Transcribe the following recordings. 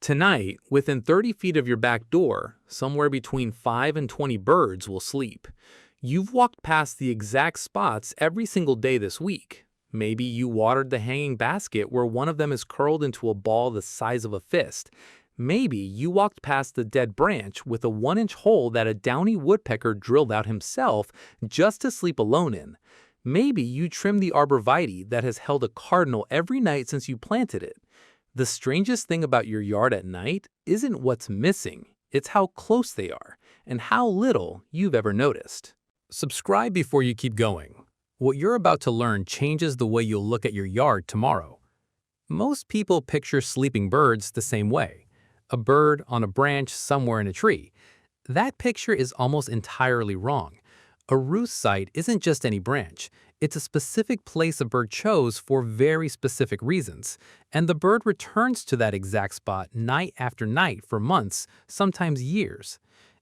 Tonight, within 30 feet of your back door, somewhere between 5 and 20 birds will sleep. You've walked past the exact spots every single day this week. Maybe you watered the hanging basket where one of them is curled into a ball the size of a fist. Maybe you walked past the dead branch with a 1-inch hole that a downy woodpecker drilled out himself just to sleep alone in. Maybe you trimmed the arborvitae that has held a cardinal every night since you planted it. The strangest thing about your yard at night isn't what's missing, it's how close they are and how little you've ever noticed. Subscribe before you keep going. What you're about to learn changes the way you'll look at your yard tomorrow. Most people picture sleeping birds the same way. A bird on a branch somewhere in a tree. That picture is almost entirely wrong. A roost site isn't just any branch. It's a specific place a bird chose for very specific reasons, and the bird returns to that exact spot night after night for months, sometimes years.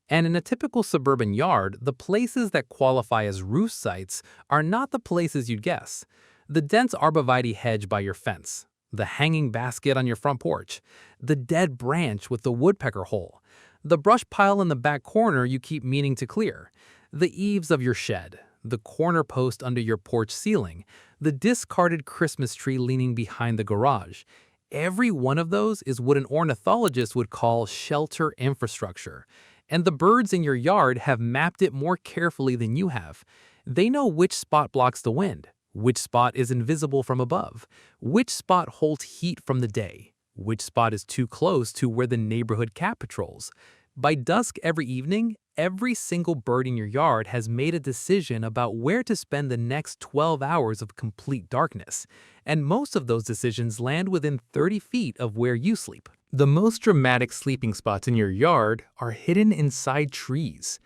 And in a typical suburban yard, the places that qualify as roost sites are not the places you'd guess. The dense arborvitae hedge by your fence, the hanging basket on your front porch, the dead branch with the woodpecker hole, the brush pile in the back corner you keep meaning to clear, the eaves of your shed, the corner post under your porch ceiling, the discarded Christmas tree leaning behind the garage. Every one of those is what an ornithologist would call shelter infrastructure. And the birds in your yard have mapped it more carefully than you have. They know which spot blocks the wind, which spot is invisible from above, which spot holds heat from the day, which spot is too close to where the neighborhood cat patrols. By dusk every evening, every single bird in your yard has made a decision about where to spend the next 12 hours of complete darkness, and most of those decisions land within 30 feet of where you sleep. The most dramatic sleeping spots in your yard are hidden inside trees.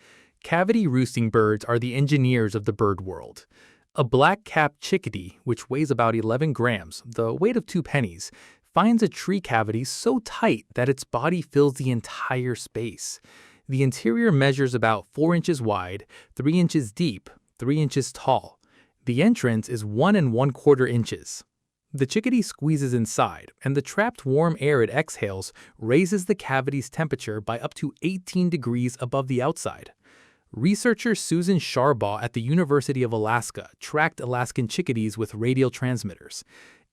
Cavity roosting birds are the engineers of the bird world. A black-capped chickadee, which weighs about 11 grams, the weight of 2 pennies, finds a tree cavity so tight that its body fills the entire space. The interior measures about 4 inches wide, 3 inches deep, 3 inches tall. The entrance is 1 1/4 inches. The chickadee squeezes inside, and the trapped warm air it exhales raises the cavity's temperature by up to 18 degrees above the outside. Researcher Susan Sharbaugh at the University of Alaska tracked Alaskan chickadees with radial transmitters.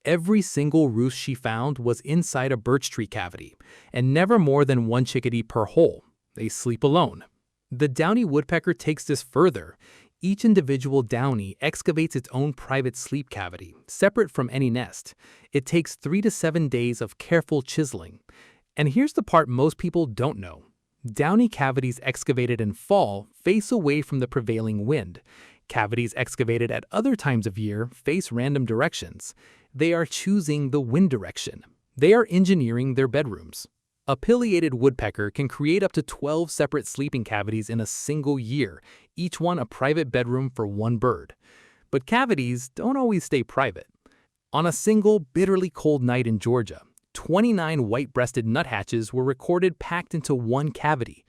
Every single roost she found was inside a birch tree cavity, and never more than 1 chickadee per hole. They sleep alone. The downy woodpecker takes this further. Each individual downy excavates its own private sleep cavity, separate from any nest. It takes 3 to 7 days of careful chiseling. And here's the part most people don't know. Downy cavities excavated in fall face away from the prevailing wind. Cavities excavated at other times of year face random directions. They are choosing the wind direction. They are engineering their bedrooms. A pileated woodpecker can create up to 12 separate sleeping cavities in a single year, each one a private bedroom for 1 bird. But cavities don't always stay private. On a single, bitterly cold night in Georgia, 29 white-breasted nuthatches were recorded packed into 1 cavity.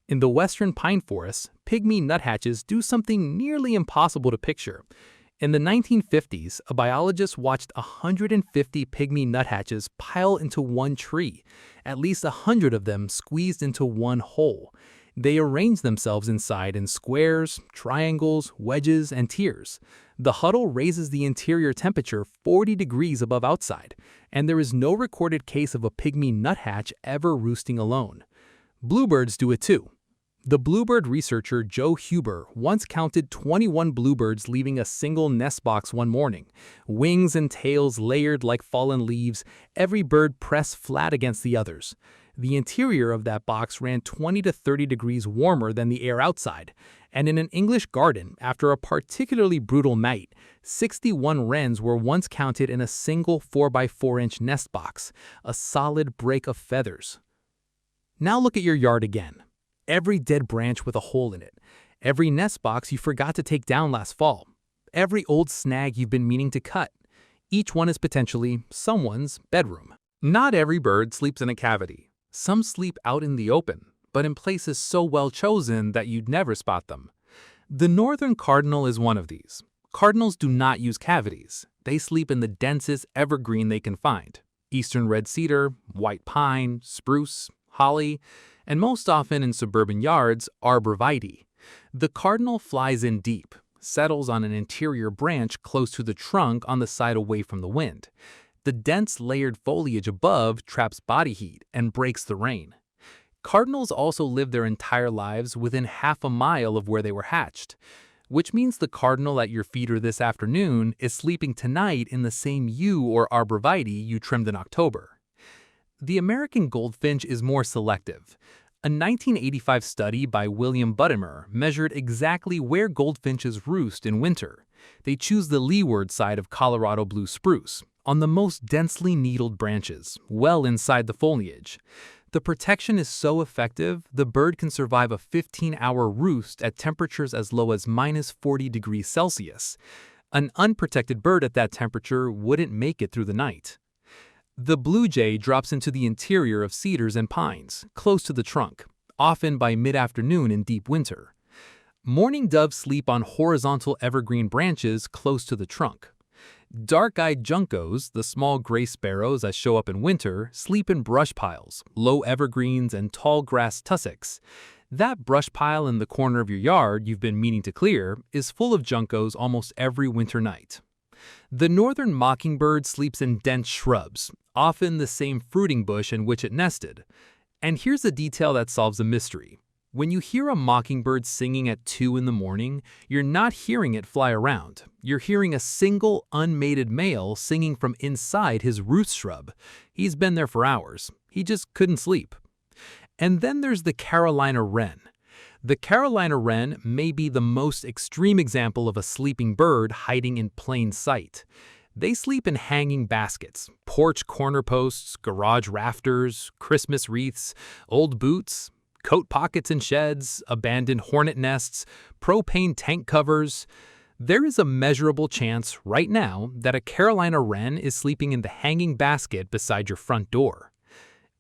In the western pine forests, pygmy nuthatches do something nearly impossible to picture. In the 1950s, a biologist watched 150 pygmy nuthatches pile into 1 tree, at least 100 of them squeezed into 1 hole. They arrange themselves inside in squares, triangles, wedges, and tiers. The huddle raises the interior temperature 40 degrees above outside, and there is no recorded case of a pygmy nuthatch ever roosting alone. Bluebirds do it too. The bluebird researcher Joe Huber once counted 21 bluebirds leaving a single nest box one morning. Wings and tails layered like fallen leaves, every bird pressed flat against the others. The interior of that box ran 20 to 30 degrees warmer than the air outside. And in an English garden, after a particularly brutal night, 61 wrens were once counted in a single 4x4-inch nest box, a solid break of feathers. Now look at your yard again. Every dead branch with a hole in it. Every nest box you forgot to take down last fall. Every old snag you've been meaning to cut. Each one is potentially someone's bedroom. Not every bird sleeps in a cavity. Some sleep out in the open, but in places so well chosen that you'd never spot them. The northern cardinal is one of these. Cardinals do not use cavities. They sleep in the densest evergreen they can find. eastern red cedar, white pine, spruce, holly, and most often in suburban yards, arborvitae. The cardinal flies in deep, settles on an interior branch close to the trunk on the side away from the wind. The dense layered foliage above traps body heat and breaks the rain. Cardinals also live their entire lives within half a mile of where they were hatched, which means the cardinal at your feeder this afternoon is sleeping tonight in the same yew or arborvitae you trimmed in October. The American goldfinch is more selective. A 1985 study by William Buttimer measured exactly where goldfinches roost in winter. They choose the leeward side of Colorado blue spruce, on the most densely needled branches, well inside the foliage. The protection is so effective, the bird can survive a 15-hour roost at temperatures as low as -40 degrees Celsius. An unprotected bird at that temperature wouldn't make it through the night. The blue jay drops into the interior of cedars and pines, close to the trunk, often by mid-afternoon in deep winter. Mourning doves sleep on horizontal evergreen branches close to the trunk. Dark-eyed juncos, the small gray sparrows that show up in winter, sleep in brush piles, low evergreens, and tall grass tussocks. That brush pile in the corner of your yard you've been meaning to clear is full of juncos almost every winter night. The northern mockingbird sleeps in dense shrubs, often the same fruiting bush in which it nested. And here's a detail that solves a mystery. When you hear a mockingbird singing at 2 in the morning, you're not hearing it fly around. You're hearing a single, unmated male singing from inside his roost shrub. He's been there for hours. He just couldn't sleep. And then there's the Carolina wren. The Carolina wren may be the most extreme example of a sleeping bird hiding in plain sight. They sleep in hanging baskets, porch corner posts, garage rafters, Christmas wreaths, old boots, coat pockets in sheds, abandoned hornet nests, propane tank covers. There is a measurable chance right now that a Carolina wren is sleeping in the hanging basket beside your front door.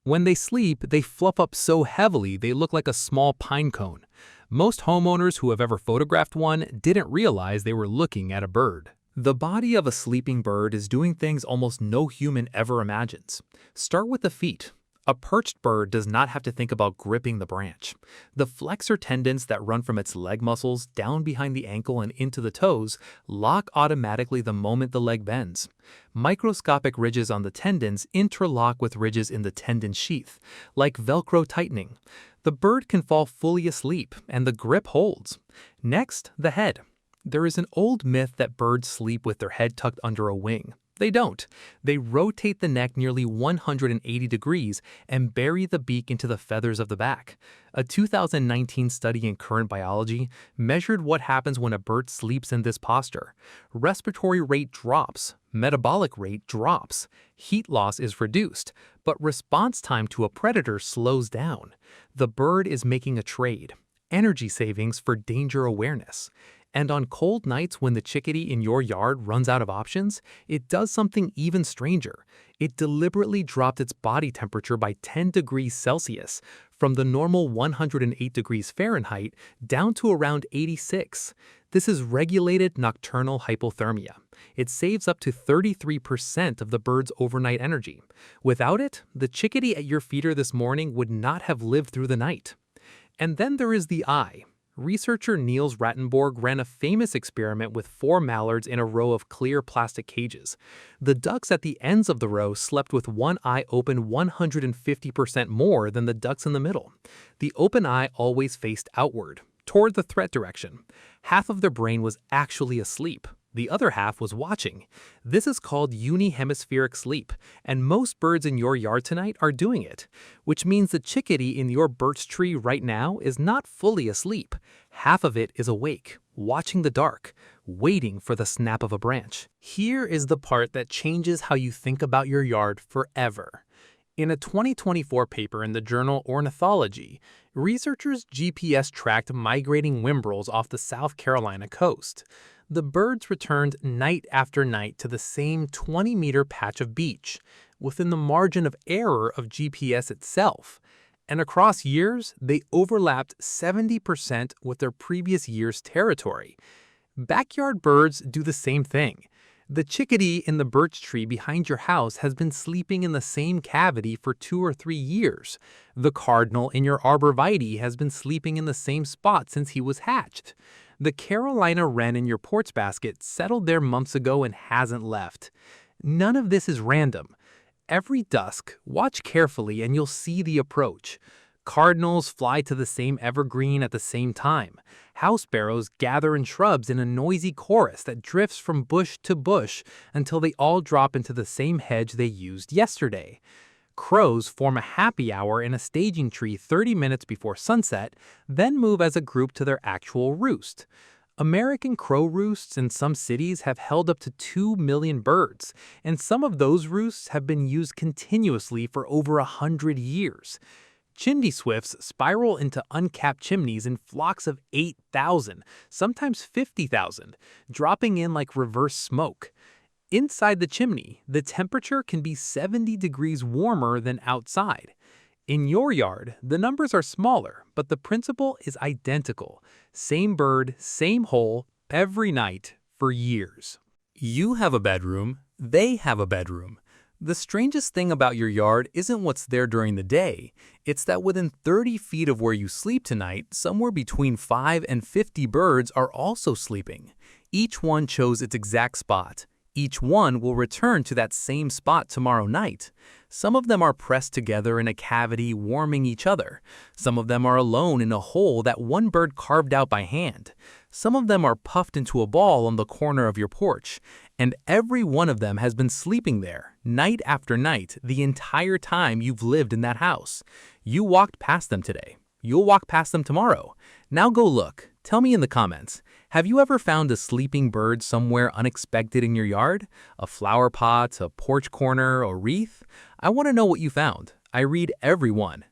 When they sleep, they fluff up so heavily they look like a small pine cone. Most homeowners who have ever photographed one didn't realize they were looking at a bird. The body of a sleeping bird is doing things almost no human ever imagines. Start with the feet. A perched bird does not have to think about gripping the branch. The flexor tendons that run from its leg muscles down behind the ankle and into the toes lock automatically the moment the leg bends. Microscopic ridges on the tendons interlock with ridges in the tendon sheath, like Velcro tightening. The bird can fall fully asleep, and the grip holds. Next, the head. There is an old myth that birds sleep with their head tucked under a wing. They don't. They rotate the neck nearly 180 degrees and bury the beak into the feathers of the back. A 2019 study in Current Biology measured what happens when a bird sleeps in this posture. Respiratory rate drops, metabolic rate drops, heat loss is reduced, but response time to a predator slows down. The bird is making a trade, energy savings for danger awareness. And on cold nights when the chickadee in your yard runs out of options, it does something even stranger. It deliberately dropped its body temperature by 10 degrees Celsius, from the normal 108 degrees Fahrenheit down to around 86. This is regulated nocturnal hypothermia. It saves up to 33% of the bird's overnight energy. Without it, the chickadee at your feeder this morning would not have lived through the night. And then there is the eye. Researcher Niels Rattenborg ran a famous experiment with 4 mallards in a row of clear plastic cages. The ducks at the ends of the row slept with one eye open 150% more than the ducks in the middle. The open eye always faced outward, toward the threat direction. Half of their brain was actually asleep. The other half was watching. This is called unihemispheric sleep, and most birds in your yard tonight are doing it, which means the chickadee in your birch tree right now is not fully asleep. Half of it is awake, watching the dark, waiting for the snap of a branch. Here is the part that changes how you think about your yard forever. In a 2024 paper in the journal Ornithology, researchers GPS-tracked migrating whimbrels off the South Carolina coast. The birds returned night after night to the same 20-meter patch of beach, within the margin of error of GPS itself. And across years, they overlapped 70% with their previous year's territory. Backyard birds do the same thing. The chickadee in the birch tree behind your house has been sleeping in the same cavity for 2 or 3 years. The cardinal in your arborvitae has been sleeping in the same spot since he was hatched. The Carolina wren in your porch basket settled there months ago and hasn't left. None of this is random. Every dusk, watch carefully and you'll see the approach. Cardinals fly to the same evergreen at the same time. House sparrows gather in shrubs in a noisy chorus that drifts from bush to bush until they all drop into the same hedge they used yesterday. Crows form a happy hour in a staging tree 30 minutes before sunset, then move as a group to their actual roost. American crow roosts in some cities have held up to 2 million birds, and some of those roosts have been used continuously for over 100 years. Chimney swifts spiral into uncapped chimneys in flocks of 8,000, sometimes 50,000, dropping in like reverse smoke. Inside the chimney, the temperature can be 70 degrees warmer than outside. In your yard, the numbers are smaller, but the principle is identical. Same bird, same hole, every night, for years. You have a bedroom, they have a bedroom. The strangest thing about your yard isn't what's there during the day. It's that within 30 feet of where you sleep tonight, somewhere between 5 and 50 birds are also sleeping. Each one chose its exact spot. Each one will return to that same spot tomorrow night. Some of them are pressed together in a cavity warming each other. Some of them are alone in a hole that one bird carved out by hand. Some of them are puffed into a ball on the corner of your porch. And every one of them has been sleeping there, night after night, the entire time you've lived in that house. You walked past them today. You'll walk past them tomorrow. Now go look. Tell me in the comments, have you ever found a sleeping bird somewhere unexpected in your yard? A flower pot, a porch corner, a wreath? I want to know what you found. I read every one.